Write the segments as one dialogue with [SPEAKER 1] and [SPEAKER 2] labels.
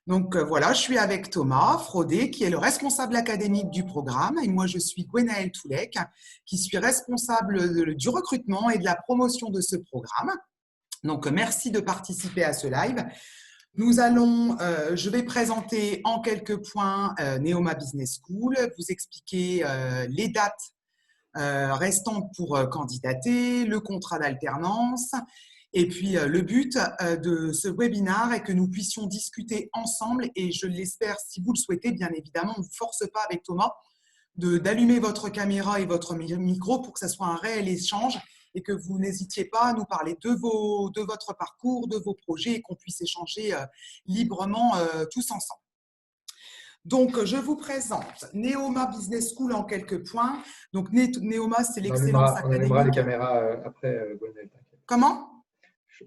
[SPEAKER 1] Donc voilà, je suis avec Thomas Fraudet, qui est le responsable académique du programme, et moi je suis Gwenaëlle Toulek, qui suis responsable du recrutement et de la promotion de ce programme. Donc merci de participer à ce live. Je vais présenter en quelques points Neoma Business School, vous expliquer les dates restantes pour candidater, le contrat d'alternance. Et puis, le but de ce webinaire est que nous puissions discuter ensemble et je l'espère, si vous le souhaitez, bien évidemment, on ne vous force pas avec Thomas d'allumer votre caméra et votre micro pour que ce soit un réel échange et que vous n'hésitiez pas à nous parler de votre parcours, de vos projets et qu'on puisse échanger librement tous ensemble. Donc, je vous présente Neoma Business School en quelques points. Donc, Neoma, c'est l'excellence académique.
[SPEAKER 2] On allumera les caméras après, Gwenaëlle.
[SPEAKER 1] Comment ?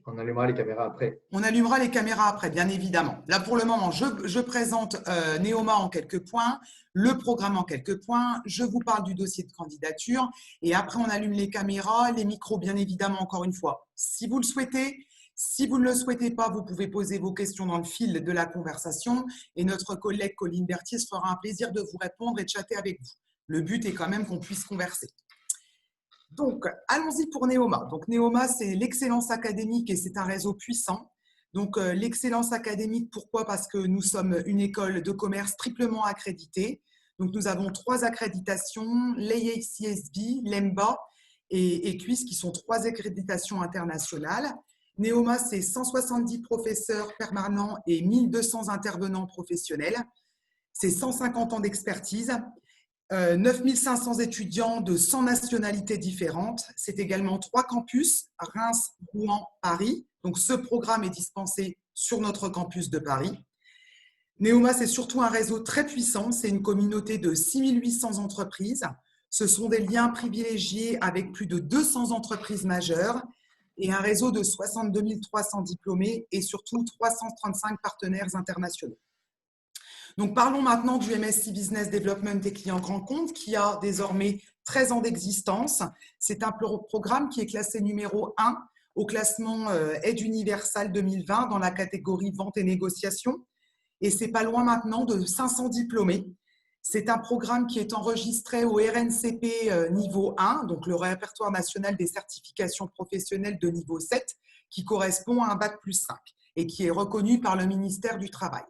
[SPEAKER 2] On allumera les caméras après.
[SPEAKER 1] On allumera les caméras après, bien évidemment. Là, pour le moment, je présente Neoma en quelques points, le programme en quelques points, je vous parle du dossier de candidature et après, on allume les caméras, les micros, bien évidemment, encore une fois. Si vous le souhaitez, si vous ne le souhaitez pas, vous pouvez poser vos questions dans le fil de la conversation et notre collègue Colline Berthier se fera un plaisir de vous répondre et de chatter avec vous. Le but est quand même qu'on puisse converser. Donc, allons-y pour Neoma. Donc, Neoma, c'est l'excellence académique et c'est un réseau puissant. Donc, l'excellence académique, pourquoi? Parce que nous sommes une école de commerce triplement accréditée. Donc, nous avons 3 accréditations, l'AACSB, l'EMBA et EQUIS, qui sont 3 accréditations internationales. Neoma, c'est 170 professeurs permanents et 1200 intervenants professionnels. C'est 150 ans d'expertise. 9500 étudiants de 100 nationalités différentes. C'est également 3 campus, Reims, Rouen, Paris. Donc, ce programme est dispensé sur notre campus de Paris. Neoma, c'est surtout un réseau très puissant. C'est une communauté de 6800 entreprises. Ce sont des liens privilégiés avec plus de 200 entreprises majeures et un réseau de 62 300 diplômés et surtout 335 partenaires internationaux. Donc, parlons maintenant du MSc Business Development et Clients Grand Compte qui a désormais 13 ans d'existence. C'est un programme qui est classé numéro 1 au classement Aide Universal 2020 dans la catégorie Vente et Négociation. Et c'est pas loin maintenant de 500 diplômés. C'est un programme qui est enregistré au RNCP niveau 1, donc le répertoire national des certifications professionnelles de niveau 7, qui correspond à un bac+5 et qui est reconnu par le ministère du Travail.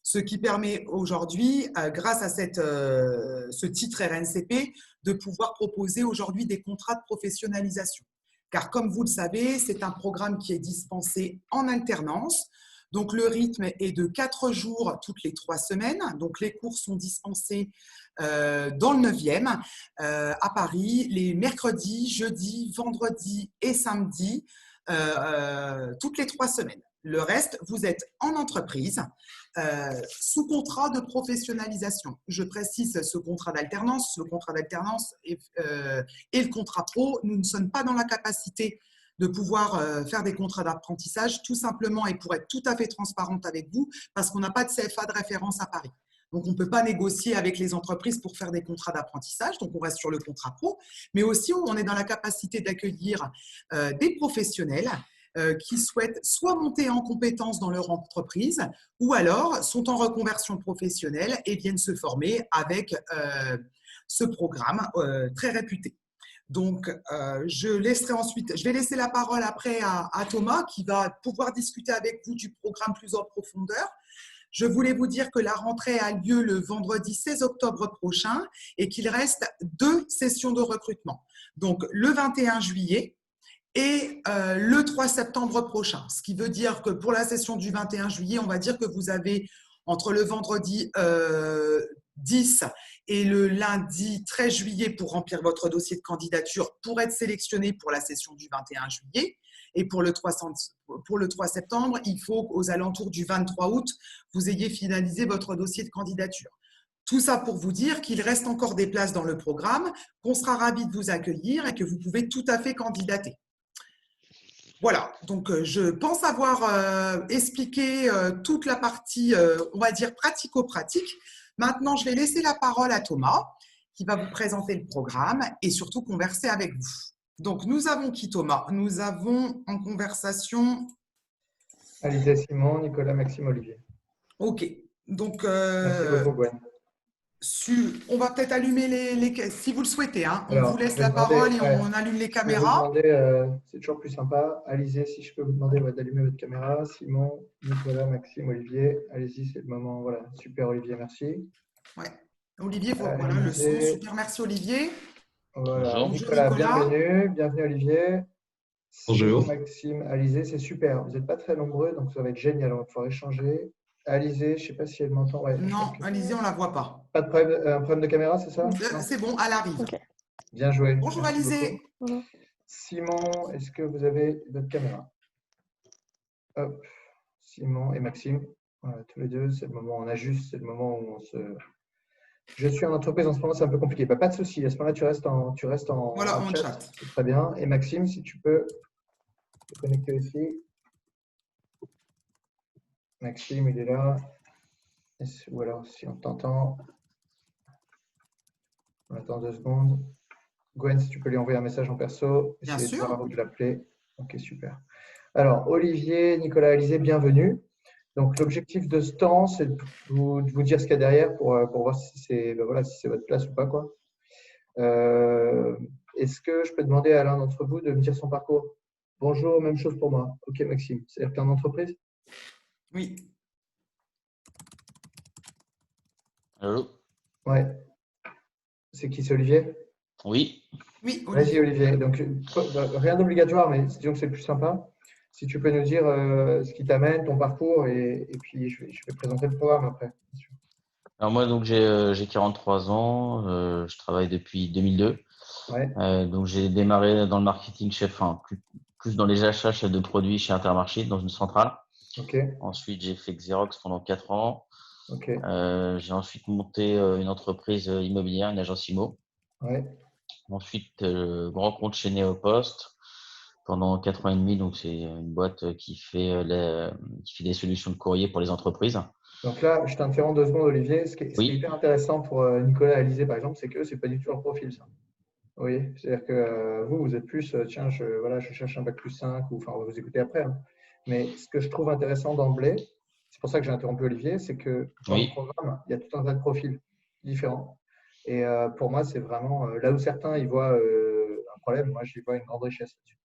[SPEAKER 1] Ce qui permet aujourd'hui, grâce à ce titre RNCP, de pouvoir proposer aujourd'hui des contrats de professionnalisation. Car comme vous le savez, c'est un programme qui est dispensé en alternance. Donc, le rythme est de 4 jours toutes les 3 semaines. Donc, les cours sont dispensés dans le 9e à Paris, les mercredis, jeudis, vendredis et samedis, toutes les 3 semaines. Le reste, vous êtes en entreprise, sous contrat de professionnalisation. Je précise ce contrat d'alternance. Le contrat d'alternance et le contrat pro, nous ne sommes pas dans la capacité de pouvoir faire des contrats d'apprentissage, tout simplement, et pour être tout à fait transparente avec vous, parce qu'on n'a pas de CFA de référence à Paris. Donc, on ne peut pas négocier avec les entreprises pour faire des contrats d'apprentissage, donc on reste sur le contrat pro, mais aussi on est dans la capacité d'accueillir des professionnels qui souhaitent soit monter en compétences dans leur entreprise ou alors sont en reconversion professionnelle et viennent se former avec ce programme très réputé. Donc, je vais laisser la parole après à Thomas qui va pouvoir discuter avec vous du programme plus en profondeur. Je voulais vous dire que la rentrée a lieu le vendredi 16 octobre prochain et qu'il reste 2 sessions de recrutement. Donc, le 21 juillet et le 3 septembre prochain. Ce qui veut dire que pour la session du 21 juillet, on va dire que vous avez entre le vendredi 10 et le lundi 13 juillet pour remplir votre dossier de candidature pour être sélectionné pour la session du 21 juillet. Et pour le 3 septembre, il faut qu'aux alentours du 23 août, vous ayez finalisé votre dossier de candidature. Tout ça pour vous dire qu'il reste encore des places dans le programme, qu'on sera ravis de vous accueillir et que vous pouvez tout à fait candidater. Voilà, donc je pense avoir expliqué toute la partie, on va dire, pratico-pratique. Maintenant, je vais laisser la parole à Thomas, qui va vous présenter le programme et surtout converser avec vous. Donc, nous avons qui, Thomas? Nous avons en conversation…
[SPEAKER 2] Alizé Simon, Nicolas Maxime Olivier.
[SPEAKER 1] Ok. Donc,
[SPEAKER 2] Merci beaucoup, Gwen.
[SPEAKER 1] on va peut-être allumer si vous le souhaitez, hein, on vous
[SPEAKER 2] Alors, je
[SPEAKER 1] laisse
[SPEAKER 2] vais
[SPEAKER 1] la
[SPEAKER 2] demander,
[SPEAKER 1] parole et
[SPEAKER 2] ouais,
[SPEAKER 1] on allume les
[SPEAKER 2] je peux vous
[SPEAKER 1] caméras.
[SPEAKER 2] demander, c'est toujours plus sympa. Alizé, si je peux vous demander d'allumer votre caméra. Simon, Nicolas, Maxime, Olivier. Allez-y, c'est le moment. Voilà, super, Olivier, merci.
[SPEAKER 1] Ouais. Olivier, voilà le son.
[SPEAKER 2] Alizé,
[SPEAKER 1] Super, merci Olivier.
[SPEAKER 2] voilà.
[SPEAKER 3] Bonjour.
[SPEAKER 1] Bonjour
[SPEAKER 2] Nicolas,
[SPEAKER 1] Nicolas.
[SPEAKER 2] bienvenue. Bienvenue, Olivier. Simon,
[SPEAKER 3] Bonjour.
[SPEAKER 2] Maxime, Alizé, c'est super. Vous n'êtes pas très nombreux, donc ça va être génial. On va pouvoir échanger. Alizé, je ne sais pas si elle m'entend. Ouais, je pense
[SPEAKER 1] Non,
[SPEAKER 2] que
[SPEAKER 1] Alizé, on ne la voit pas.
[SPEAKER 2] pas de problème, un problème de caméra, c'est ça? Non.
[SPEAKER 1] C'est bon, elle arrive.
[SPEAKER 4] Ok.
[SPEAKER 2] Bien joué.
[SPEAKER 1] Bonjour
[SPEAKER 2] Merci beaucoup.
[SPEAKER 1] Alizé.
[SPEAKER 4] Bonjour.
[SPEAKER 2] Simon, est-ce que vous avez votre caméra? Hop, Simon et Maxime. Voilà, tous les deux, c'est le moment où on ajuste, c'est le moment où on se. Je suis en entreprise en ce moment, c'est un peu compliqué. Bah, pas de souci, à ce moment-là,
[SPEAKER 1] Voilà,
[SPEAKER 2] en
[SPEAKER 1] on
[SPEAKER 2] chat,
[SPEAKER 1] chat.
[SPEAKER 2] c'est très bien. Et Maxime, si tu peux te connecter aussi. Maxime, il est là. Ou alors, si on t'entend, on attend 2 secondes. Gwen, si tu peux lui envoyer un message en perso,
[SPEAKER 1] Bien
[SPEAKER 2] essayez de
[SPEAKER 1] sûr.
[SPEAKER 2] voir où de l'appeler. Ok, super. Alors, Olivier, Nicolas, Alizé, bienvenue. Donc, l'objectif de ce temps, c'est de vous dire ce qu'il y a derrière pour voir si c'est voilà, si c'est votre place ou pas, quoi. Est-ce que je peux demander à l'un d'entre vous de me dire son parcours? Bonjour, même chose pour moi. Ok, Maxime. C'est-à-dire que tu es en entreprise?
[SPEAKER 1] Oui.
[SPEAKER 3] Allô?
[SPEAKER 2] Ouais. C'est qui? C'est Olivier?
[SPEAKER 3] Oui.
[SPEAKER 1] Oui,
[SPEAKER 2] Vas-y,
[SPEAKER 1] Olivier.
[SPEAKER 2] Olivier. Donc, rien d'obligatoire, mais disons que c'est plus sympa. Si tu peux nous dire ce qui t'amène, ton parcours, et puis je vais présenter le programme après. Bien sûr.
[SPEAKER 3] Alors moi, donc j'ai 43 ans. Je travaille depuis 2002.
[SPEAKER 2] Ouais,
[SPEAKER 3] Donc j'ai démarré dans le marketing chef, enfin plus dans les achats, chef de produits chez Intermarché dans une centrale.
[SPEAKER 2] ok,
[SPEAKER 3] Ensuite, j'ai fait Xerox pendant 4 ans.
[SPEAKER 2] ok,
[SPEAKER 3] J'ai ensuite monté une entreprise immobilière, une agence IMO.
[SPEAKER 2] ouais,
[SPEAKER 3] Ensuite, grand compte chez Neopost pendant 4 ans et demi. Donc c'est une boîte qui fait des solutions de courrier pour les entreprises.
[SPEAKER 2] Donc là, je t'interromps 2 secondes, Olivier. Ce qui est
[SPEAKER 3] Oui.
[SPEAKER 2] hyper intéressant pour Nicolas et Alizé, par exemple, c'est que ce n'est pas du tout leur profil, ça. Oui, c'est-à-dire que vous êtes plus, tiens, voilà, je cherche un bac plus 5, ou enfin, on va vous écouter après, hein. Mais ce que je trouve intéressant d'emblée, c'est pour ça que j'ai interrompu Olivier, c'est que dans le
[SPEAKER 3] Oui.
[SPEAKER 2] programme, il y a tout un tas de profils différents. Et pour moi, c'est vraiment là où certains y voient un problème, moi, j'y vois une grande richesse là-dessus.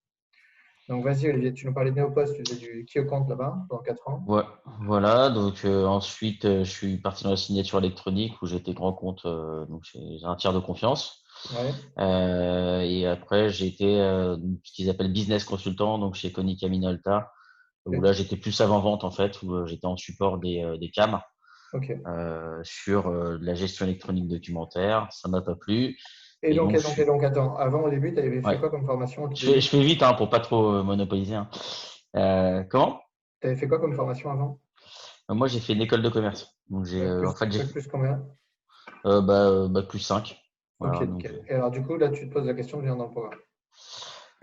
[SPEAKER 2] Donc, vas-y, Olivier, tu nous parlais de Néopost, tu faisais du key account là-bas pendant 4 ans.
[SPEAKER 3] Ouais, voilà, donc ensuite je suis parti dans la signature électronique où j'étais grand compte, donc j'ai un tiers de confiance.
[SPEAKER 2] Ouais,
[SPEAKER 3] Et après j'ai été ce qu'ils appellent business consultant, donc chez Konica Minolta, où
[SPEAKER 2] ok,
[SPEAKER 3] là j'étais plus avant-vente en fait, où j'étais en support des CAM
[SPEAKER 2] ok.
[SPEAKER 3] sur de la gestion électronique documentaire. Ça m'a pas plu.
[SPEAKER 2] Et
[SPEAKER 3] Et
[SPEAKER 2] donc,
[SPEAKER 3] donc
[SPEAKER 2] et
[SPEAKER 3] je
[SPEAKER 2] donc, et
[SPEAKER 3] suis.
[SPEAKER 2] donc, attends, avant, au début, tu avais fait
[SPEAKER 3] Ouais.
[SPEAKER 2] quoi comme formation au tout
[SPEAKER 3] Je
[SPEAKER 2] début?
[SPEAKER 3] fais vite hein, pour pas trop monopoliser, hein. Comment?
[SPEAKER 2] Tu avais fait quoi comme formation avant?
[SPEAKER 3] Moi j'ai fait une école de commerce. Donc en fait j'ai
[SPEAKER 2] Bac plus combien?
[SPEAKER 3] bac plus 5.
[SPEAKER 2] Ok,
[SPEAKER 3] Voilà, donc,
[SPEAKER 2] nickel. Et alors, du coup, là, tu te poses la question de venir dans le programme.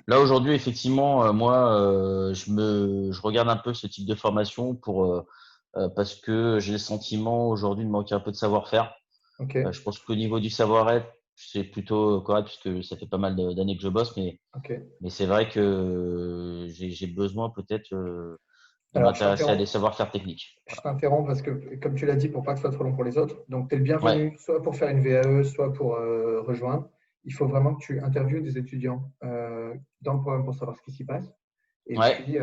[SPEAKER 3] là aujourd'hui, effectivement, moi, je regarde un peu ce type de formation parce que j'ai le sentiment aujourd'hui de manquer un peu de savoir-faire.
[SPEAKER 2] Ok,
[SPEAKER 3] Je pense qu'au niveau du savoir-être, c'est plutôt correct puisque ça fait pas mal d'années que je bosse,
[SPEAKER 2] ok.
[SPEAKER 3] mais c'est vrai que j'ai besoin peut-être de
[SPEAKER 2] Alors, je
[SPEAKER 3] m'intéresser à des
[SPEAKER 2] t'interromps.
[SPEAKER 3] savoir-faire techniques.
[SPEAKER 2] Je t'interromps parce que, comme tu l'as dit, pour pas que ce soit trop long pour les autres, donc tu es le
[SPEAKER 3] Ouais,
[SPEAKER 2] bienvenu, soit pour faire une VAE, soit pour rejoindre. Il faut vraiment que tu interviewes des étudiants dans le programme pour savoir ce qui s'y passe. Et
[SPEAKER 3] ouais,
[SPEAKER 2] puis,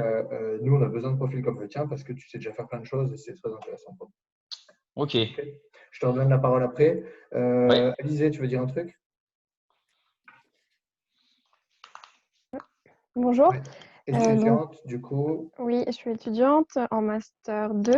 [SPEAKER 2] nous, on a besoin de profils comme le tien parce que tu sais déjà faire plein de choses et c'est très intéressant pour nous.
[SPEAKER 3] ok,
[SPEAKER 2] Ok. Je te redonne la parole après.
[SPEAKER 3] ouais,
[SPEAKER 2] Alizé, tu veux dire un truc?
[SPEAKER 4] Bonjour.
[SPEAKER 2] Ouais.
[SPEAKER 4] Donc,
[SPEAKER 2] Étudiante, du coup.
[SPEAKER 4] oui, je suis étudiante en Master 2.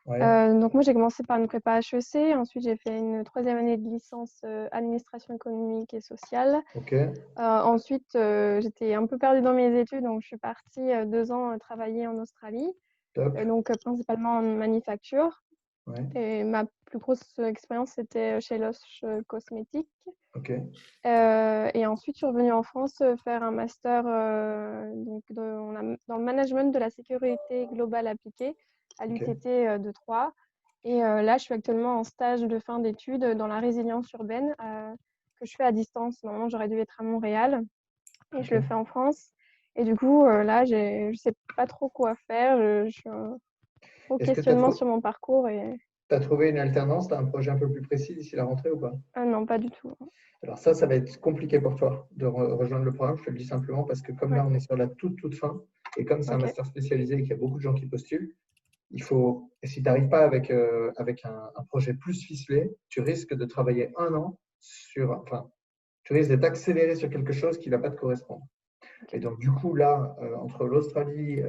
[SPEAKER 2] Ouais,
[SPEAKER 4] Donc, moi, j'ai commencé par une prépa HEC. Ensuite, j'ai fait une troisième année de licence administration économique et sociale.
[SPEAKER 2] ok,
[SPEAKER 4] Ensuite, j'étais un peu perdue dans mes études. Donc, je suis partie 2 ans travailler en Australie.
[SPEAKER 2] top.
[SPEAKER 4] Donc, principalement en manufacture.
[SPEAKER 2] Ouais,
[SPEAKER 4] Et ma plus grosse expérience, c'était chez Lush Cosmetics.
[SPEAKER 2] ok,
[SPEAKER 4] Et ensuite, je suis revenue en France faire un master dans le management de la sécurité globale appliquée à
[SPEAKER 2] ok,
[SPEAKER 4] l'UTT de Troyes. Et là, je suis actuellement en stage de fin d'études dans la résilience urbaine que je fais à distance. Normalement, j'aurais dû être à Montréal et je le
[SPEAKER 2] ok.
[SPEAKER 4] fais en France. Et du coup, là, je ne sais pas trop quoi faire. Gros
[SPEAKER 2] Est-ce que tu
[SPEAKER 4] questionnement sur mon parcours
[SPEAKER 2] as trouvé une alternance, tu as un projet un peu plus précis d'ici la rentrée ou pas?
[SPEAKER 4] Ah non, pas du tout.
[SPEAKER 2] Alors ça va être compliqué pour toi de rejoindre le programme, je te le dis simplement parce que comme
[SPEAKER 4] Ouais,
[SPEAKER 2] là, on est sur la toute fin, et comme c'est un
[SPEAKER 4] ok.
[SPEAKER 2] master spécialisé et qu'il y a beaucoup de gens qui postulent, et si tu n'arrives pas avec, avec un projet plus ficelé, tu risques de travailler 1 an tu risques d'être accéléré sur quelque chose qui ne va pas te correspondre.
[SPEAKER 4] Ok.
[SPEAKER 2] Et donc, du coup, là, entre l'Australie,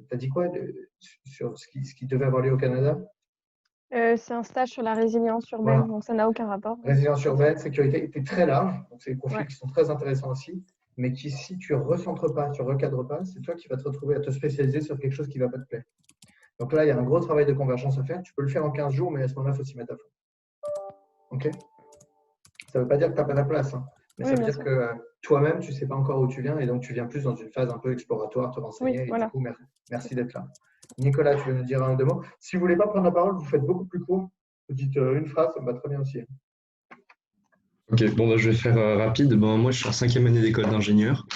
[SPEAKER 2] t'as dit quoi sur ce qui devait avoir lieu au Canada?
[SPEAKER 4] C'est un stage sur la résilience urbaine,
[SPEAKER 2] Voilà.
[SPEAKER 4] donc ça n'a aucun rapport.
[SPEAKER 2] Résilience urbaine, sécurité, c'est très large. Donc, c'est des
[SPEAKER 4] Ouais,
[SPEAKER 2] profils qui sont très intéressants aussi, mais qui, si tu ne recentres pas, tu ne recadres pas, c'est toi qui vas te retrouver à te spécialiser sur quelque chose qui ne va pas te plaire. Donc là, il y a un gros travail de convergence à faire. Tu peux le faire en 15 jours, mais à ce moment-là, il faut s'y mettre à fond. OK? Ça ne veut pas dire que tu n'as pas ta place, hein, mais ça
[SPEAKER 4] oui,
[SPEAKER 2] veut
[SPEAKER 4] bien
[SPEAKER 2] dire
[SPEAKER 4] sûr.
[SPEAKER 2] que toi-même, tu ne sais pas encore où tu viens et donc tu viens plus dans une phase un peu exploratoire, te
[SPEAKER 4] Oui,
[SPEAKER 2] renseigner et du
[SPEAKER 4] voilà.
[SPEAKER 2] coup, merci d'être là. Nicolas, tu veux nous dire un ou deux mots? Si vous ne voulez pas prendre la parole, vous faites beaucoup plus court. Vous dites une phrase, ça me va très bien aussi.
[SPEAKER 5] Ok, bon, bah, je vais faire rapide. Ben, moi, je suis en 5e année d'école d'ingénieur.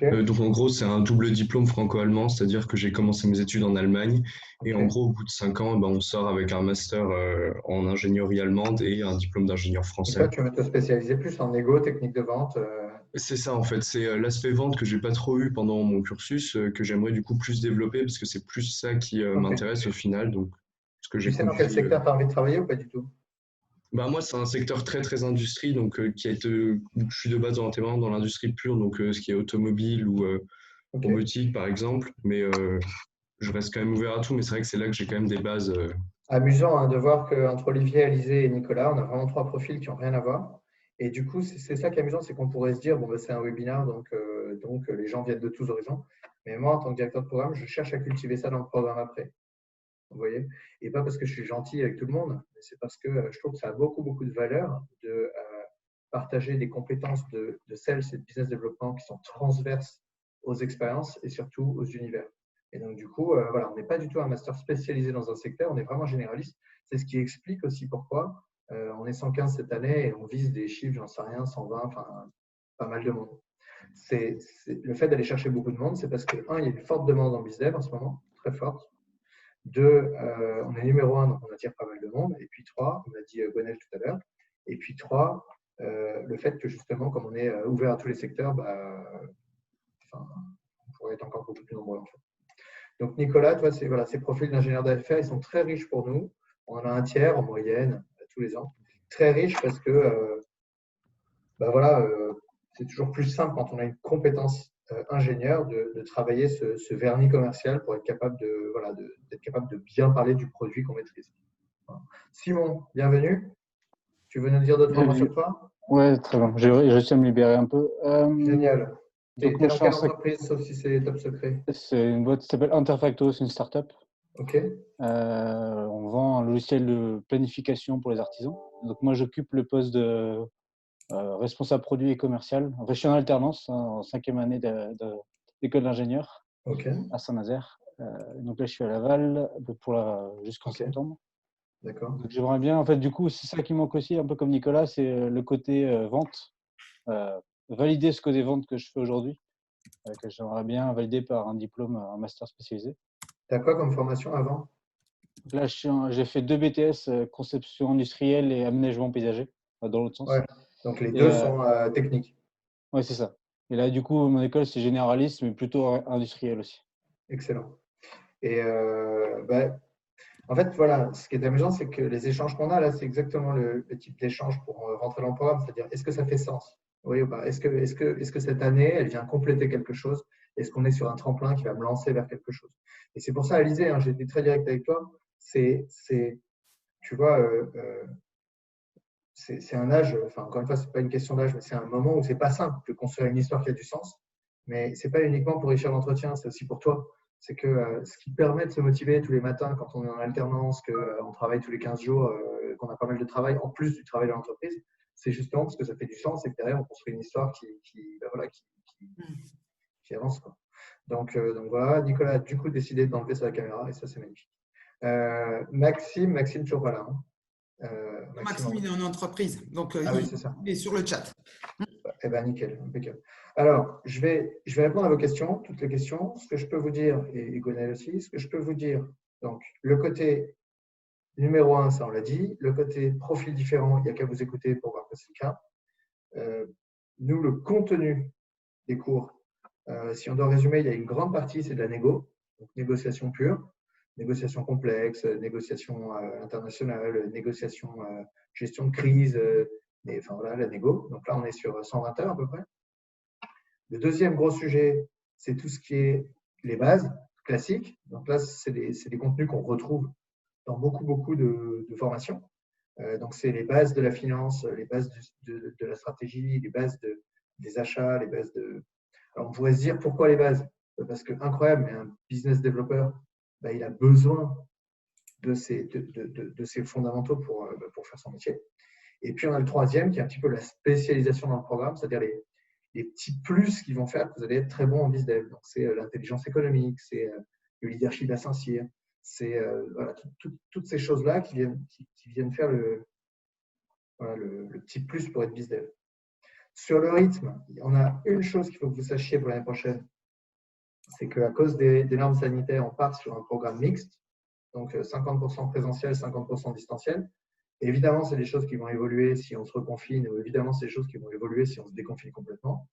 [SPEAKER 2] OK?
[SPEAKER 5] Donc, en gros, c'est un double diplôme franco-allemand, c'est-à-dire que j'ai commencé mes études en Allemagne. Et en
[SPEAKER 2] OK.
[SPEAKER 5] gros, au bout de 5 ans, ben, on sort avec un master en ingénierie allemande et un diplôme d'ingénieur
[SPEAKER 2] Et toi,
[SPEAKER 5] français.
[SPEAKER 2] tu veux te spécialiser plus en égo, technique de vente.
[SPEAKER 5] C'est ça, en fait. C'est l'aspect vente que j'ai pas trop eu pendant mon cursus, que j'aimerais du coup plus développer, parce que c'est plus ça qui
[SPEAKER 2] OK.
[SPEAKER 5] m'intéresse au final. Donc, ce que
[SPEAKER 2] Tu
[SPEAKER 5] j'ai
[SPEAKER 2] sais dans quel
[SPEAKER 5] compris.
[SPEAKER 2] secteur tu as envie de travailler ou pas du tout?
[SPEAKER 5] Bah moi, c'est un secteur très très industrie, donc qui a été, je suis de base orienté vraiment dans l'industrie pure, donc ce qui est automobile ou
[SPEAKER 2] OK.
[SPEAKER 5] robotique par exemple, mais je reste quand même ouvert à tout, mais c'est vrai que c'est là que j'ai quand même des bases.
[SPEAKER 2] Amusant hein, de voir qu'entre Olivier, Alizé et Nicolas, on a vraiment 3 profils qui n'ont rien à voir. Et du coup, c'est ça qui est amusant, c'est qu'on pourrait se dire, bon, ben, c'est un webinaire, donc les gens viennent de tous horizons. Mais moi, en tant que directeur de programme, je cherche à cultiver ça dans le programme après. Vous voyez? Et pas parce que je suis gentil avec tout le monde, mais c'est parce que je trouve que ça a beaucoup, beaucoup de valeur de partager des compétences de sales et de business development qui sont transverses aux expériences et surtout aux univers. Et donc, du coup, voilà, on n'est pas du tout un master spécialisé dans un secteur, on est vraiment généraliste. C'est ce qui explique aussi pourquoi on est 115 cette année et on vise des chiffres, j'en sais rien, 120, enfin, pas mal de monde. Le fait d'aller chercher beaucoup de monde, c'est parce que, un, il y a une forte demande en business en ce moment, très forte. Deux, on est numéro 1, donc on attire pas mal de monde. Et puis 3, on a dit Gonel tout à l'heure. Et puis 3, le fait que justement, comme on est ouvert à tous les secteurs, on pourrait être encore beaucoup plus nombreux en fait. Donc Nicolas, toi, voilà, ces profils d'ingénieurs d'affaires, ils sont très riches pour nous. On en a un tiers en moyenne tous les ans. Très riches parce que voilà, c'est toujours plus simple quand on a une compétence ingénieur de travailler ce vernis commercial pour être capable d'être capable de bien parler du produit qu'on maîtrise. Voilà. Simon, bienvenue. Tu veux nous dire 2-3 mots sur toi?
[SPEAKER 6] Ouais, très bien. J'ai réussi à me libérer un peu.
[SPEAKER 2] Génial. Tu
[SPEAKER 6] Donc,
[SPEAKER 2] es
[SPEAKER 6] moi, je
[SPEAKER 2] dans
[SPEAKER 6] suis en
[SPEAKER 2] quelle entreprise, sauf si c'est top secret?
[SPEAKER 6] c'est une boîte qui s'appelle Interfacto, c'est une startup.
[SPEAKER 2] OK.
[SPEAKER 6] On vend un logiciel de planification pour les artisans. Donc, moi, j'occupe le poste de responsable produit et commercial. En fait, je suis en alternance, hein, en 5e année d'école d'ingénieur
[SPEAKER 2] OK.
[SPEAKER 6] à Saint-Nazaire. Donc là, je suis à Laval jusqu'en
[SPEAKER 2] OK.
[SPEAKER 6] septembre.
[SPEAKER 2] D'accord.
[SPEAKER 6] Donc, j'aimerais bien, en fait, du coup, c'est ça qui manque aussi, un peu comme Nicolas, c'est le côté vente. Valider ce côté vente que je fais aujourd'hui, que j'aimerais bien valider par un diplôme, un master spécialisé.
[SPEAKER 2] Tu as quoi comme formation avant?
[SPEAKER 6] Donc là, j'ai fait 2 BTS, conception industrielle et aménagement paysager, dans l'autre
[SPEAKER 2] Ouais.
[SPEAKER 6] sens.
[SPEAKER 2] Donc les
[SPEAKER 6] Et
[SPEAKER 2] deux sont techniques.
[SPEAKER 6] ouais, c'est ça. Et là, du coup, mon école, c'est généraliste, mais plutôt industriel aussi.
[SPEAKER 2] Excellent. Et en fait, voilà, ce qui est amusant, c'est que les échanges qu'on a là, c'est exactement le type d'échange pour rentrer dans le programme. C'est-à-dire, est-ce que ça fait sens? Oui ou pas? Est-ce que cette année, elle vient compléter quelque chose? Est-ce qu'on est sur un tremplin qui va me lancer vers quelque chose? Et c'est pour ça, Alizé, hein, j'ai été très direct avec toi. Tu vois, c'est un âge, enfin, encore une fois, ce n'est pas une question d'âge, mais c'est un moment où ce n'est pas simple de construire une histoire qui a du sens. Mais ce n'est pas uniquement pour réussir l'entretien, c'est aussi pour toi. C'est que ce qui permet de se motiver tous les matins quand on est en alternance, qu'on travaille tous les 15 jours, qu'on a pas mal de travail en plus du travail de l'entreprise, c'est justement parce que ça fait du sens et que derrière, on construit une histoire qui avance, quoi. Donc voilà, Nicolas a du coup décidé d'enlever sa caméra et ça, c'est magnifique. Maxime, toujours pas là. Hein.
[SPEAKER 1] Maxime, il est en entreprise, donc
[SPEAKER 2] Ah oui, c'est ça.
[SPEAKER 1] il est sur le chat.
[SPEAKER 2] Eh bien, nickel, impeccable. Alors, je vais répondre à vos questions, toutes les questions. Ce que je peux vous dire, et Gonel aussi, ce que je peux vous dire, donc, le côté numéro 1, ça on l'a dit. Le côté profil différent, il n'y a qu'à vous écouter pour voir que c'est le cas. Nous, le contenu des cours, si on doit résumer, il y a une grande partie, c'est de la négo, donc négociation pure, négociation complexe, négociation internationale, négociation, gestion de crise, mais enfin voilà, la négo. Donc là, on est sur 120 heures à peu près. Le deuxième gros sujet, c'est tout ce qui est les bases classiques. Donc là, c'est des contenus qu'on retrouve dans beaucoup de formations. Donc, c'est les bases de la finance, les bases de la stratégie, les bases des achats, les bases de… Alors, on pourrait se dire, pourquoi les bases? Parce que, incroyable, mais un business développeur, il a besoin de ces fondamentaux pour faire son métier. Et puis, on a le troisième, qui est un petit peu la spécialisation dans le programme, c'est-à-dire les petits plus qui vont faire que vous allez être très bon en business. Donc, c'est l'intelligence économique, c'est le leadership à Saint-Cyr, c'est voilà, toutes ces choses-là qui viennent faire le petit plus pour être business. Sur le rythme, on a une chose qu'il faut que vous sachiez pour l'année prochaine, c'est qu'à cause des normes sanitaires, on part sur un programme mixte, donc 50% présentiel, 50% distanciel. Et évidemment, c'est des choses qui vont évoluer si on se reconfine, ou évidemment, c'est des choses qui vont évoluer si on se déconfine complètement.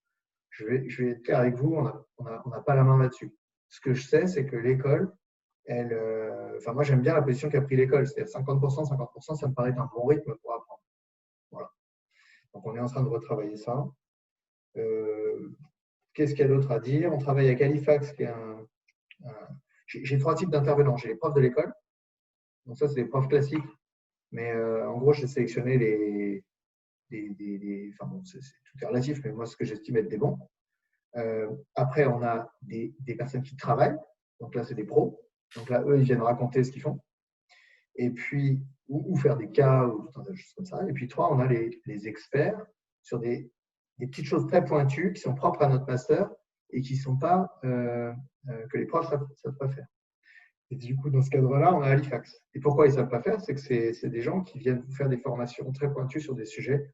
[SPEAKER 2] Je vais être clair avec vous, on n'a pas la main là-dessus. Ce que je sais, c'est que l'école, enfin, moi, j'aime bien la position qu'a pris l'école, c'est-à-dire 50%, 50%, ça me paraît un bon rythme pour apprendre. Voilà. Donc, on est en train de retravailler ça. Qu'est-ce qu'il y a d'autre à dire? On travaille avec Halifax, qui est j'ai 3 types d'intervenants. J'ai les profs de l'école, donc ça, c'est des profs classiques, mais en gros, j'ai sélectionné enfin bon, tout est relatif, mais moi, ce que j'estime être des bons. Après, on a des personnes qui travaillent, donc là, c'est des pros. Donc là, eux, ils viennent raconter ce qu'ils font. Et puis, ou faire des cas, ou tout un tas de choses comme ça. Et puis, 3, on a les experts sur des petites choses très pointues qui sont propres à notre master et qui ne sont pas, que les profs ne savent pas faire. Et du coup, dans ce cadre-là, on a Halifax. Et pourquoi ils ne savent pas faire? C'est que c'est des gens qui viennent faire des formations très pointues sur des sujets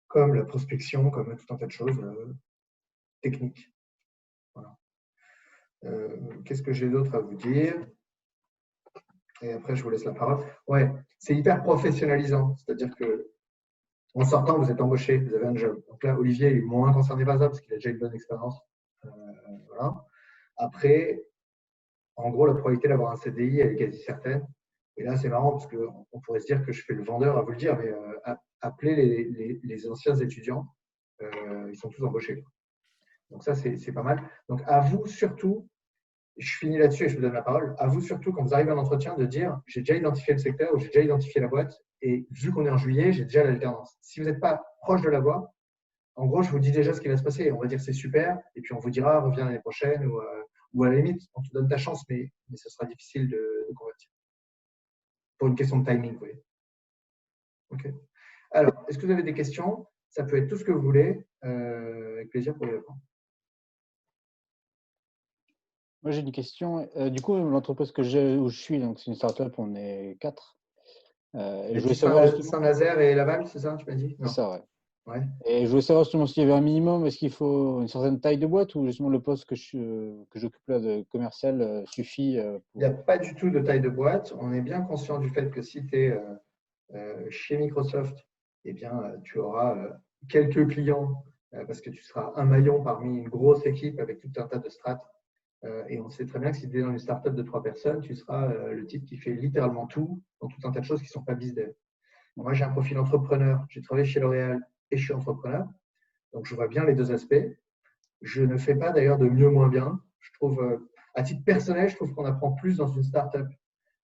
[SPEAKER 2] comme la prospection, comme tout un tas de choses techniques. Voilà. Qu'est-ce que j'ai d'autre à vous dire? Et après, je vous laisse la parole. Ouais, c'est hyper professionnalisant. C'est-à-dire que en sortant, vous êtes embauché, vous avez un job. Donc là, Olivier est moins concerné par ça parce qu'il a déjà une bonne expérience. Voilà. Après, en gros, la probabilité d'avoir un CDI, elle est quasi certaine. Et là, c'est marrant parce qu'on pourrait se dire que je fais le vendeur à vous le dire, mais appelez les anciens étudiants, ils sont tous embauchés. Donc ça, c'est pas mal. Donc à vous surtout, je finis là-dessus et je vous donne la parole, à vous surtout quand vous arrivez à un entretien de dire j'ai déjà identifié le secteur ou j'ai déjà identifié la boîte et vu qu'on est en juillet, j'ai déjà l'alternance. Si vous n'êtes pas proche de la voie, en gros, je vous dis déjà ce qui va se passer. On va dire c'est super et puis on vous dira reviens l'année prochaine ou à la limite, on te donne ta chance, mais ce sera difficile de convertir. Pour une question de timing, vous voyez. Ok. Alors, est-ce que vous avez des questions? Ça peut être tout ce que vous voulez. Avec plaisir pour y répondre.
[SPEAKER 6] Moi, j'ai une question. Du coup, l'entreprise où je suis, donc c'est une startup, on est 4. Et je voulais savoir
[SPEAKER 2] Saint-Nazaire et Laval, c'est ça, tu m'as dit?
[SPEAKER 6] C'est ça, ouais.
[SPEAKER 2] Ouais.
[SPEAKER 6] Et je voulais savoir justement s'il y avait un minimum, est-ce qu'il faut une certaine taille de boîte ou justement le poste que j'occupe là de commercial suffit
[SPEAKER 2] Il n'y a pas du tout de taille de boîte. On est bien conscient du fait que si tu es chez Microsoft, eh bien, tu auras quelques clients parce que tu seras un maillon parmi une grosse équipe avec tout un tas de strates. Et on sait très bien que si tu es dans une startup de 3 personnes, tu seras le type qui fait littéralement tout dans tout un tas de choses qui ne sont pas business. Moi, j'ai un profil entrepreneur. J'ai travaillé chez L'Oréal et je suis entrepreneur. Donc, je vois bien les deux aspects. Je ne fais pas d'ailleurs de mieux, moins bien. Je trouve, à titre personnel, je trouve qu'on apprend plus dans une startup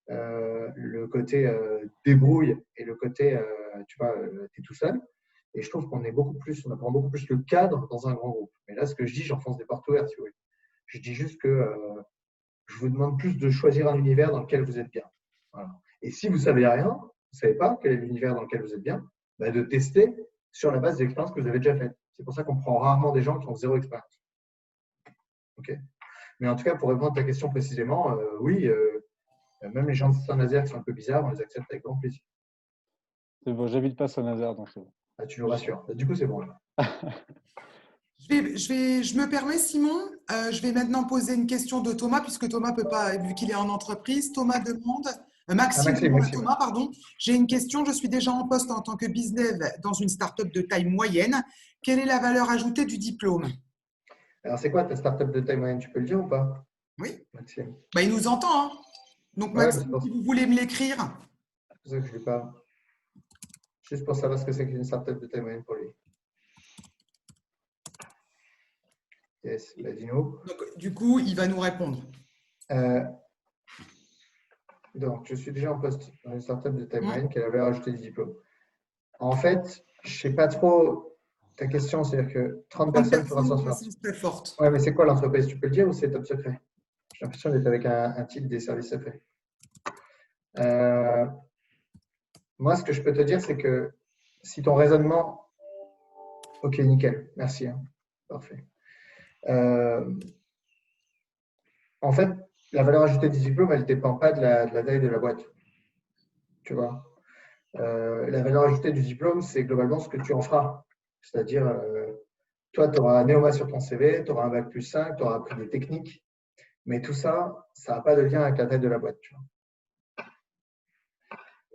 [SPEAKER 2] le côté débrouille et le côté, tu vois, tu es tout seul. Et je trouve qu'on apprend beaucoup plus le cadre dans un grand groupe. Mais là, ce que je dis, j'enfonce des portes ouvertes, si vous voulez. Je dis juste que je vous demande plus de choisir un univers dans lequel vous êtes bien. Voilà. Et si vous ne savez rien, vous ne savez pas quel est l'univers dans lequel vous êtes bien, de tester sur la base des expériences que vous avez déjà faites. C'est pour ça qu'on prend rarement des gens qui ont 0 expérience. Okay. Mais en tout cas, pour répondre à ta question précisément, oui, même les gens de Saint-Nazaire qui sont un peu bizarres, on les accepte avec grand plaisir.
[SPEAKER 6] C'est bon, j'habite pas Saint-Nazaire, donc c'est bon.
[SPEAKER 2] Ah, tu nous rassures. Du coup, c'est bon. Là.
[SPEAKER 1] Je me permets, Simon, je vais maintenant poser une question de Thomas, puisque Thomas peut pas, vu qu'il est en entreprise. Thomas demande,
[SPEAKER 2] Ah,
[SPEAKER 1] Maxime demande à
[SPEAKER 2] Maxime.
[SPEAKER 1] Thomas, pardon, j'ai une question, je suis déjà en poste en tant que business dans une start-up de taille moyenne. Quelle est la valeur ajoutée du diplôme?
[SPEAKER 2] Alors, c'est quoi ta startup de taille moyenne? Tu peux le dire ou pas,
[SPEAKER 1] Oui,
[SPEAKER 2] Maxime?
[SPEAKER 1] bah, il nous entend, hein. Donc,
[SPEAKER 2] Ouais, mais c'est
[SPEAKER 1] Maxime,
[SPEAKER 2] pour
[SPEAKER 1] si vous voulez me l'écrire.
[SPEAKER 2] ça que je ne l'ai pas. Juste pour savoir ce que c'est qu'une startup de taille moyenne pour lui. Yes, bah, dis-nous.
[SPEAKER 1] Donc, du coup, il va nous répondre.
[SPEAKER 2] Donc, je suis déjà en poste dans une startup de taille
[SPEAKER 1] Mmh.
[SPEAKER 2] moyenne qui a la valeur ajoutée du diplôme. En fait, je ne sais pas trop ta question, c'est-à-dire que 30 personnes pour un
[SPEAKER 1] Personne de
[SPEAKER 2] 160.
[SPEAKER 1] croissance très forte.
[SPEAKER 2] Ouais, mais c'est quoi l'entreprise? Tu peux le dire ou c'est top secret? J'ai l'impression d'être avec un titre des services secrets. Moi, ce que je peux te dire, c'est que si ton raisonnement… Ok, nickel, merci. Hein. Parfait. En fait, la valeur ajoutée du diplôme, elle ne dépend pas de la taille de la boîte. Tu vois, la valeur ajoutée du diplôme, c'est globalement ce que tu en feras. C'est-à-dire, toi, tu auras un Neoma sur ton CV, tu auras un bac plus 5, tu auras appris des techniques, mais tout ça, ça n'a pas de lien avec la taille de la boîte. Tu vois.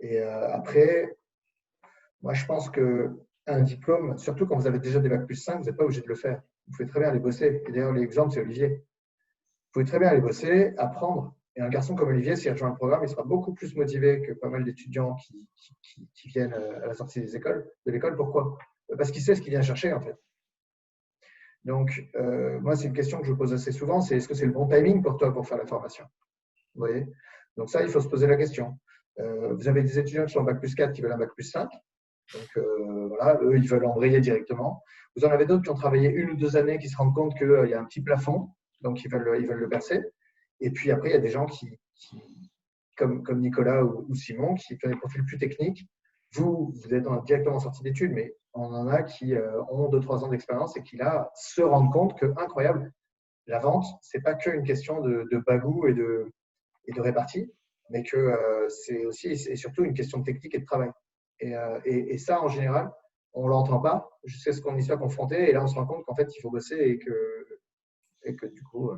[SPEAKER 2] Et après, moi, je pense qu'un diplôme, surtout quand vous avez déjà des bac plus 5, vous n'êtes pas obligé de le faire. Vous pouvez très bien aller bosser. Et d'ailleurs, l'exemple, c'est Olivier. Vous pouvez très bien aller bosser, apprendre. Et un garçon comme Olivier, s'il rejoint le programme, il sera beaucoup plus motivé que pas mal d'étudiants qui viennent à la sortie de l'école. Pourquoi? Parce qu'il sait ce qu'il vient chercher, en fait. Donc, moi, c'est une question que je pose assez souvent, c'est est-ce que c'est le bon timing pour toi pour faire la formation? Vous voyez? Donc ça, il faut se poser la question. Vous avez des étudiants qui sont en bac plus 4 qui veulent un bac plus 5. Donc, voilà, eux, ils veulent embrayer directement. Vous en avez d'autres qui ont travaillé 1 ou 2 années, qui se rendent compte qu'il y a un petit plafond, donc ils veulent le percer. Et puis après, il y a des gens comme Nicolas ou Simon, qui ont des profils plus techniques. Vous êtes directement en sortie d'études, mais on en a qui ont 2-3 ans d'expérience et qui là se rendent compte que, incroyable, la vente, ce n'est pas qu'une question de bagou et de répartie, mais que c'est aussi et surtout une question de technique et de travail. Et ça, en général, on ne l'entend pas jusqu'à ce qu'on y soit confronté. Et là, on se rend compte qu'en fait, il faut bosser et que du coup,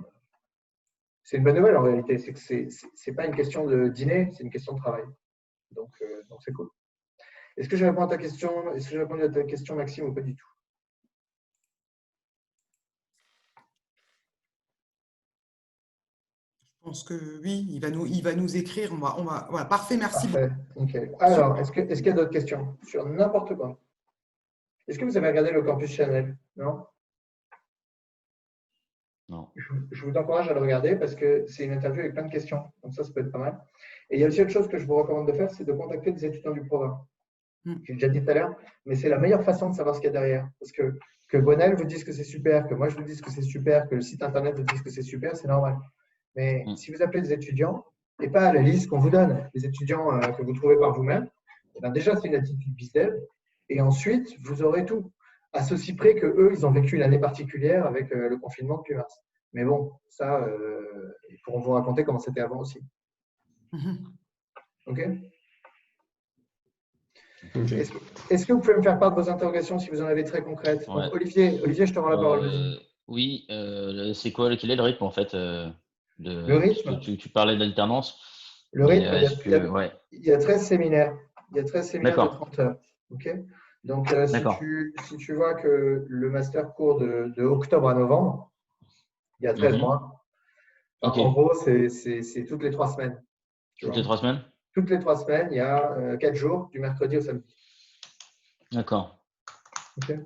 [SPEAKER 2] c'est une bonne nouvelle en réalité. C'est que ce n'est pas une question de dîner, c'est une question de travail. Donc c'est cool. Est-ce que j'ai répondu à ta question? Est-ce que j'ai répondu à ta question, Maxime, ou pas du tout?
[SPEAKER 1] Je pense que oui, il va nous écrire. Voilà, parfait, merci beaucoup.
[SPEAKER 2] Parfait, nickel. Alors, est-ce qu'il y a d'autres questions sur n'importe quoi? Est-ce que vous avez regardé le campus Chanel? Non?
[SPEAKER 3] Non.
[SPEAKER 2] Je vous encourage à le regarder parce que c'est une interview avec plein de questions. Donc ça peut être pas mal. Et il y a aussi autre chose que je vous recommande de faire, c'est de contacter des étudiants du programme. J'ai déjà dit tout à l'heure, mais c'est la meilleure façon de savoir ce qu'il y a derrière. Parce que Gwenelle vous dise que c'est super, que moi je vous dise que c'est super, que le site internet vous dise que c'est super, c'est normal. Mais si vous appelez des étudiants, et pas la liste qu'on vous donne, les étudiants que vous trouvez par vous-même, déjà c'est une attitude bizdev. Et ensuite, vous aurez tout. À ceci près que eux, ils ont vécu une année particulière avec le confinement depuis mars. Mais bon, ça, ils pourront vous raconter comment c'était avant aussi. OK?
[SPEAKER 5] Okay.
[SPEAKER 2] Est-ce que vous pouvez me faire part de vos interrogations si vous en avez très concrètes?
[SPEAKER 3] Ouais.
[SPEAKER 2] Donc, Olivier, je te rends la parole.
[SPEAKER 3] Oui, c'est quoi, quel est le rythme en fait
[SPEAKER 2] Le rythme?
[SPEAKER 3] parce que tu parlais d'alternance.
[SPEAKER 2] Le rythme, il y a 13 séminaires. Il y a 13 séminaires de 30 heures. Okay, donc, si tu vois que le master court de octobre à novembre, il y a 13 mois. Okay. En gros, c'est toutes les 3 semaines.
[SPEAKER 3] Toutes les 3 semaines?
[SPEAKER 2] Toutes les 3 semaines, il y a 4 jours, du mercredi au samedi.
[SPEAKER 3] D'accord.
[SPEAKER 2] Okay.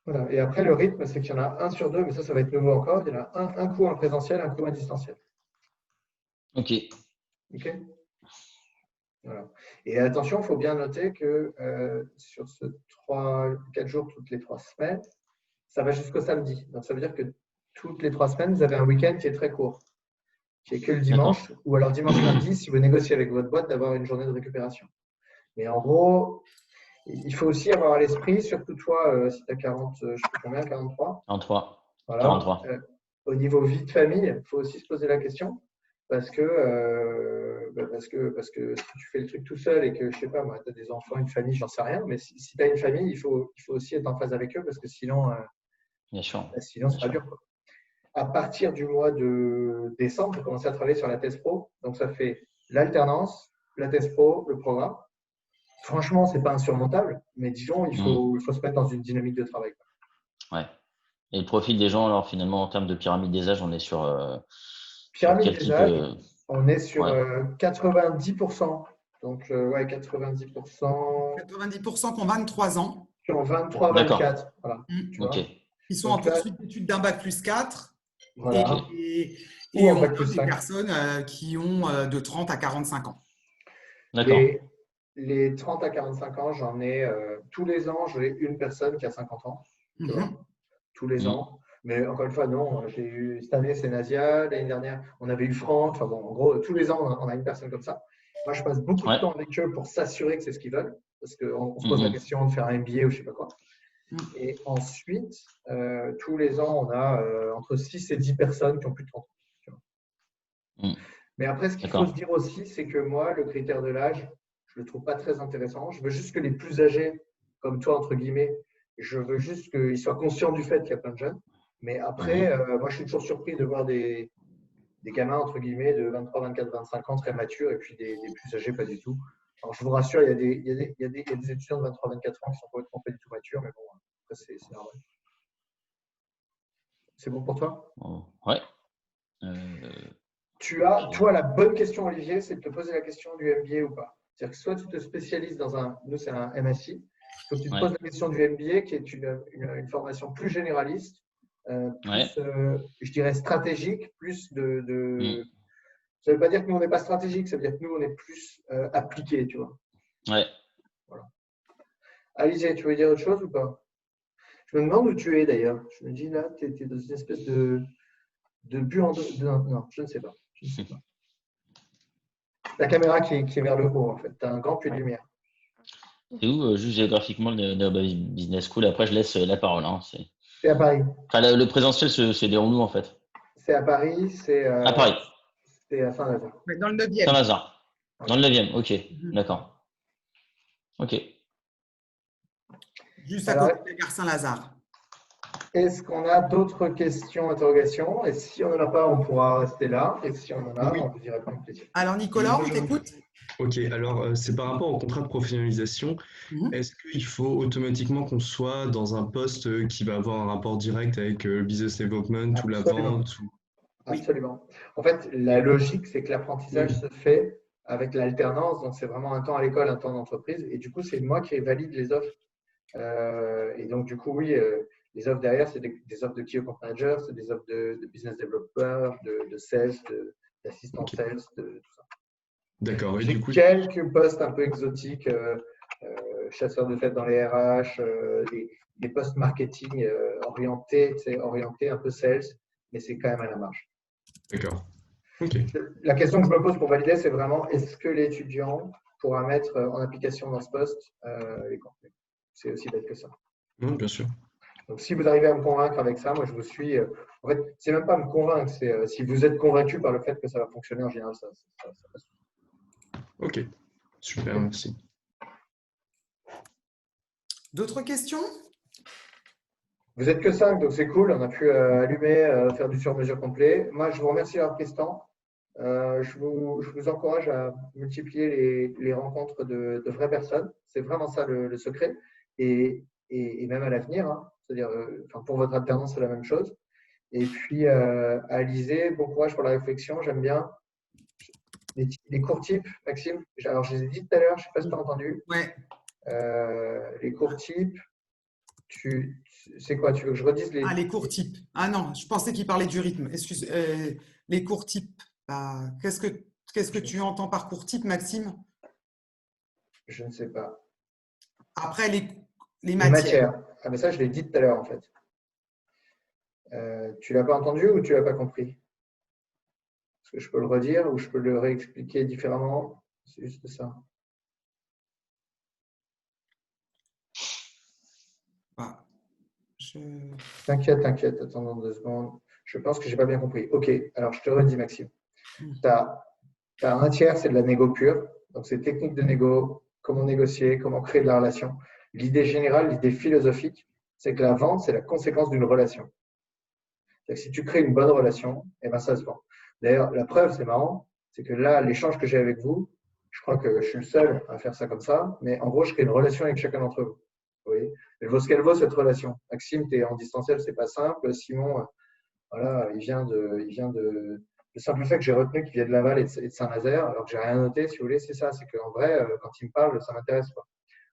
[SPEAKER 2] Voilà. Et après, le rythme, c'est qu'il y en a un sur 2, mais ça va être nouveau encore. Il y en a un coup en présentiel, un coup en distanciel.
[SPEAKER 3] OK.
[SPEAKER 2] OK. Voilà. Et attention, il faut bien noter que sur ce 4 jours toutes les 3 semaines, ça va jusqu'au samedi. Donc, ça veut dire que toutes les 3 semaines, vous avez un week-end qui est très court, qui est que le dimanche, ou alors dimanche lundi, si vous négociez avec votre boîte, d'avoir une journée de récupération. Mais en gros, il faut aussi avoir à l'esprit, surtout toi, si tu as 40, je sais pas combien, 43.
[SPEAKER 3] 43.
[SPEAKER 2] Voilà.
[SPEAKER 3] 43.
[SPEAKER 2] Au niveau vie de famille, il faut aussi se poser la question. parce que si tu fais le truc tout seul et que, je sais pas, moi, tu as des enfants, une famille, j'en sais rien, mais si tu as une famille, il faut aussi être en phase avec eux parce que sinon,
[SPEAKER 3] Bien sûr.
[SPEAKER 2] sinon c'est pas dur, quoi. À partir du mois de décembre, j'ai commencé à travailler sur la thèse pro. Donc, ça fait l'alternance, la thèse pro, le programme. Franchement, c'est pas insurmontable, mais disons, il faut se mettre dans une dynamique de travail, quoi.
[SPEAKER 3] Ouais. Et le profil des gens, alors finalement, en termes de pyramide des âges, on est sur
[SPEAKER 2] Pyramide
[SPEAKER 3] quel
[SPEAKER 2] des
[SPEAKER 3] type
[SPEAKER 2] âges, on est sur
[SPEAKER 3] Ouais.
[SPEAKER 2] 90%. Donc, ouais, 90%.
[SPEAKER 1] 90% qui ont 23 ans.
[SPEAKER 2] Qui ont 23,
[SPEAKER 3] D'accord.
[SPEAKER 2] 24. Voilà, tu
[SPEAKER 3] Ok.
[SPEAKER 2] vois.
[SPEAKER 1] Ils sont
[SPEAKER 2] Donc
[SPEAKER 1] en
[SPEAKER 2] là,
[SPEAKER 1] poursuite d'études d'un bac plus 4.
[SPEAKER 2] voilà.
[SPEAKER 3] Ok.
[SPEAKER 2] Ou
[SPEAKER 1] Et
[SPEAKER 2] en
[SPEAKER 1] on
[SPEAKER 2] bac
[SPEAKER 1] a
[SPEAKER 2] plus
[SPEAKER 1] des
[SPEAKER 2] 5.
[SPEAKER 1] personnes qui ont de 30 à 45 ans.
[SPEAKER 3] D'accord.
[SPEAKER 2] Les 30 à 45 ans, j'en ai tous les ans, j'ai une personne qui a 50 ans. Tu vois, tous les ans. Mais encore une fois, non, j'ai eu cette année, c'est Nasia. L'année dernière, on avait eu Franck. Enfin bon, en gros, tous les ans, on a une personne comme ça. Moi, je passe beaucoup de
[SPEAKER 3] Ouais.
[SPEAKER 2] temps avec eux pour s'assurer que c'est ce qu'ils veulent. Parce qu'on se pose la question de faire un MBA ou je sais pas quoi. Et ensuite, tous les ans, on a entre 6 et 10 personnes qui ont plus de 30 ans. Tu vois. Mais après, ce qu'il faut se dire aussi, c'est que moi, le critère de l'âge, je ne le trouve pas très intéressant. Je veux juste que les plus âgés, comme toi, entre guillemets, je veux juste qu'ils soient conscients du fait qu'il y a plein de jeunes. Mais après, moi, je suis toujours surpris de voir des gamins, entre guillemets, de 23, 24, 25 ans, très matures, et puis des plus âgés, pas du tout. Alors, je vous rassure, il y a des étudiants de 23, 24 ans qui sont complètement pas du tout matures, mais bon, après, c'est normal. C'est bon pour toi?
[SPEAKER 3] Ouais.
[SPEAKER 2] Tu as, toi, la bonne question, Olivier, c'est de te poser la question du MBA ou pas. C'est-à-dire que soit tu te spécialises dans nous, c'est un MSI, il faut que tu te poses la question du MBA, qui est une formation plus généraliste, plus, je dirais, stratégique, plus de. Ça ne veut pas dire que nous, on n'est pas stratégique, ça veut dire que nous, on est plus appliqué, tu vois.
[SPEAKER 3] Ouais.
[SPEAKER 2] Voilà. Alizé, tu veux dire autre chose ou pas? Je me demande où tu es d'ailleurs. Je me dis là, tu es dans une espèce de but en deux. Non, je ne sais pas. Je ne sais pas. La caméra qui est vers le haut, en fait. Tu as un grand puits de lumière.
[SPEAKER 3] C'est où, juste géographiquement, le Nova Business School? Après, je laisse la parole. Hein.
[SPEAKER 2] C'est à Paris.
[SPEAKER 3] Enfin, le présentiel se déroule où, en fait?
[SPEAKER 2] C'est à Paris. C'est
[SPEAKER 3] à Paris.
[SPEAKER 2] C'est à Saint-Nazaire.
[SPEAKER 1] Dans le 9e.
[SPEAKER 3] Saint-Lazare. Dans le 9e, ok. D'accord. Ok.
[SPEAKER 1] Juste à côté de la gare Saint-Lazare.
[SPEAKER 2] Est-ce qu'on a d'autres questions, interrogations? Et si on n'en a pas, on pourra rester là. Et si on en a, on vous y répond avec plaisir.
[SPEAKER 1] Alors, Nicolas, on t'écoute?
[SPEAKER 5] Ok, alors c'est par rapport au contrat de professionnalisation. Est-ce qu'il faut automatiquement qu'on soit dans un poste qui va avoir un rapport direct avec le business development ou la vente
[SPEAKER 2] Absolument. En fait, la logique, c'est que l'apprentissage se fait avec l'alternance. Donc, c'est vraiment un temps à l'école, un temps d'entreprise. Et du coup, c'est moi qui valide les offres. Et donc, du coup, oui, les offres derrière, c'est des offres de key account manager, c'est des offres de business developer, de sales, d'assistant sales, de tout ça.
[SPEAKER 5] D'accord.
[SPEAKER 2] J'ai quelques postes un peu exotiques, chasseurs de tête dans les RH, des postes marketing orientés un peu sales, mais c'est quand même à la marge.
[SPEAKER 5] D'accord. Okay.
[SPEAKER 2] La question que je me pose pour valider, c'est vraiment est-ce que l'étudiant pourra mettre en application dans ce poste les contenus? C'est aussi bête que ça.
[SPEAKER 5] Oui, bien sûr.
[SPEAKER 2] Donc, si vous arrivez à me convaincre avec ça, moi, je vous suis. En fait, c'est même pas me convaincre, c'est si vous êtes convaincu par le fait que ça va fonctionner, en général, ça passe.
[SPEAKER 5] Ok, super, merci.
[SPEAKER 1] D'autres questions?
[SPEAKER 2] Vous êtes que 5, donc c'est cool. On a pu allumer, faire du sur-mesure complet. Moi, je vous remercie d'avoir pris ce temps. Je vous encourage à multiplier les rencontres de vraies personnes. C'est vraiment ça le secret. Et même à l'avenir, hein. C'est-à-dire, pour votre alternance, c'est la même chose. Et puis, Alizé, bon courage pour la réflexion. J'aime bien les cours types, Maxime. Alors, je les ai dit tout à l'heure, je ne sais pas si tu as entendu.
[SPEAKER 1] Ouais.
[SPEAKER 2] Les cours types, c'est quoi? Tu veux que je redise les…
[SPEAKER 1] Ah, les cours types. Ah non, je pensais qu'il parlait du rythme. Excuse, les cours types. Bah, qu'est-ce que tu entends par cours type, Maxime?
[SPEAKER 2] Je ne sais pas.
[SPEAKER 1] Après, les matières.
[SPEAKER 2] Ah, mais ça, je l'ai dit tout à l'heure, en fait. Tu ne l'as pas entendu ou tu ne l'as pas compris? Est-ce que je peux le redire ou je peux le réexpliquer différemment? C'est juste ça.
[SPEAKER 1] Bah,
[SPEAKER 2] T'inquiète, attends 2 secondes. Je pense que je n'ai pas bien compris. Ok, alors je te redis, Maxime. Tu as un tiers, c'est de la négo pure. Donc, c'est technique de négo, comment négocier, comment créer de la relation. L'idée générale, l'idée philosophique, c'est que la vente, c'est la conséquence d'une relation. C'est-à-dire que si tu crées une bonne relation, eh ben, ça se vend. D'ailleurs, la preuve, c'est marrant, c'est que là, l'échange que j'ai avec vous, je crois que je suis le seul à faire ça comme ça, mais en gros, je crée une relation avec chacun d'entre vous. Vous voyez, elle vaut ce qu'elle vaut, cette relation. Maxime, tu es en distanciel, c'est pas simple. Simon, voilà, il vient de. Le simple fait que j'ai retenu qu'il vient de Laval et de Saint-Nazaire, alors que j'ai rien noté, si vous voulez, c'est ça. C'est qu'en vrai, quand il me parle, ça m'intéresse pas.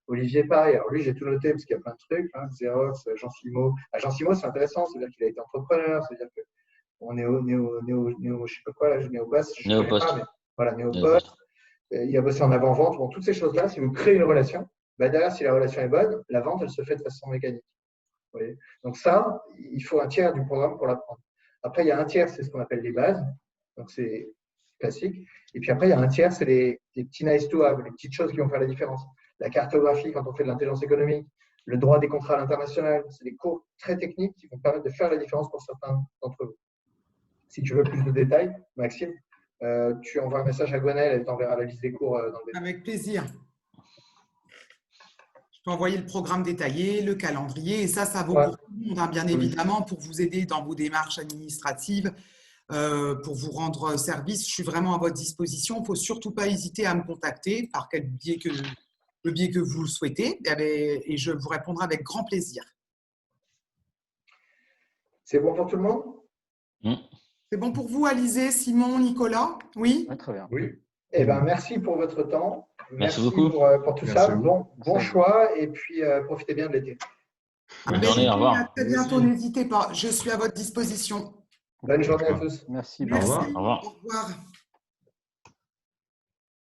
[SPEAKER 2] Olivier, pareil. Alors lui, j'ai tout noté parce qu'il y a plein de trucs. Hein, Xerox, Jean Simo. Jean Simo, c'est intéressant. C'est-à-dire qu'il a été entrepreneur. C'est-à-dire qu'on est je sais pas quoi, là, Néopost.
[SPEAKER 3] Néopost.
[SPEAKER 2] Voilà, Néopost. Il a bossé en avant-vente. Bon, toutes ces choses-là, si vous créez une relation, bah derrière, si la relation est bonne, la vente, elle se fait de façon mécanique. Vous voyez, donc ça, il faut un tiers du programme pour l'apprendre. Après, il y a un tiers, c'est ce qu'on appelle les bases. Donc, c'est classique. Et puis après, il y a un tiers, c'est les petits nice to have, les petites choses qui vont faire la différence. La cartographie, quand on fait de l'intelligence économique, le droit des contrats à l'international, c'est des cours très techniques qui vont permettre de faire la différence pour certains d'entre vous. Si tu veux plus de détails, Maxime, tu envoies un message à Gwenaëlle, elle t'enverra la liste des cours dans le détail.
[SPEAKER 1] Avec plaisir. Je peux envoyer le programme détaillé, le calendrier, et ça vaut pour tout le monde, hein, bien évidemment, pour vous aider dans vos démarches administratives, pour vous rendre service. Je suis vraiment à votre disposition. Il ne faut surtout pas hésiter à me contacter par le biais que vous le souhaitez, et je vous répondrai avec grand plaisir.
[SPEAKER 2] C'est bon pour tout le monde?
[SPEAKER 1] C'est bon pour vous, Alizé, Simon, Nicolas? Oui?
[SPEAKER 6] Ouais, très bien.
[SPEAKER 2] Oui. Eh ben, merci pour votre temps.
[SPEAKER 3] Merci beaucoup.
[SPEAKER 2] Pour tout ça. Bon choix et puis profitez bien de l'été.
[SPEAKER 3] Bonne journée, au revoir.
[SPEAKER 1] À très bientôt, n'hésitez pas. Je suis à votre disposition.
[SPEAKER 2] Bonne journée à tous.
[SPEAKER 6] Merci.
[SPEAKER 1] Merci.
[SPEAKER 3] Au revoir.
[SPEAKER 1] Au revoir.